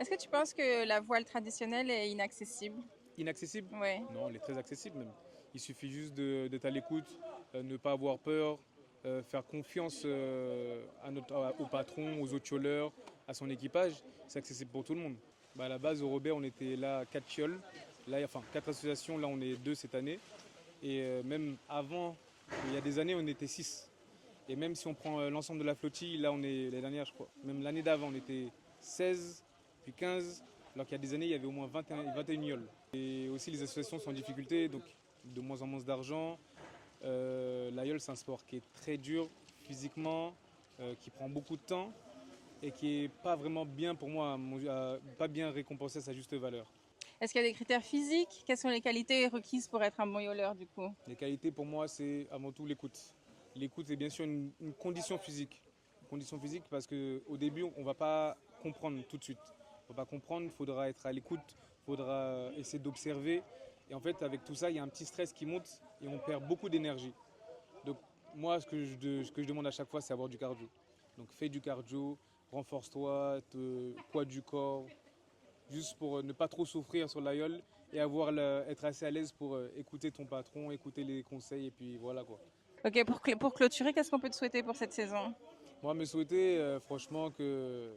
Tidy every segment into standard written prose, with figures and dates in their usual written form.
Est-ce que tu penses que la voile traditionnelle est inaccessible? Inaccessible? Ouais. Non, elle est très accessible même. Il suffit juste d'être à l'écoute, ne pas avoir peur, faire confiance au patron, aux autres yoleurs, à son équipage. C'est accessible pour tout le monde. Bah, à la base, au Robert, on était là 4 yoles. Là, enfin, 4 associations. Là, on est 2 cette année. Et même avant, il y a des années, on était 6. Et même si on prend l'ensemble de la flottille, là, on est les dernières, je crois. Même l'année d'avant, on était 16, puis 15. Alors qu'il y a des années, il y avait au moins 21 yoles. Et aussi, les associations sont en difficulté, donc de moins en moins d'argent. L'aïeul, c'est un sport qui est très dur physiquement, qui prend beaucoup de temps et qui est pas vraiment bien pour moi, pas bien récompensé à sa juste valeur. Est-ce qu'il y a des critères physiques? Quelles sont les qualités requises pour être un bon yoleur du coup? Les qualités pour moi, c'est avant tout l'écoute. L'écoute est bien sûr une condition physique. Une condition physique parce qu'au début, on ne va pas comprendre tout de suite. On ne va pas comprendre, il faudra être à l'écoute, il faudra essayer d'observer. Et en fait, avec tout ça, il y a un petit stress qui monte et on perd beaucoup d'énergie. Donc moi, ce que je demande à chaque fois, c'est avoir du cardio. Donc fais du cardio, renforce-toi, poids du corps, juste pour ne pas trop souffrir sur l'aïeul et être assez à l'aise pour écouter ton patron, écouter les conseils et puis voilà quoi. Ok, pour clôturer, qu'est-ce qu'on peut te souhaiter pour cette saison? Moi, me souhaiter franchement que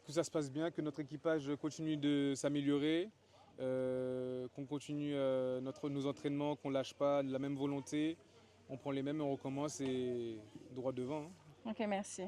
ça se passe bien, que notre équipage continue de s'améliorer, qu'on continue nos entraînements, qu'on lâche pas, de la même volonté, on prend les mêmes et on recommence et droit devant, hein. Ok, merci.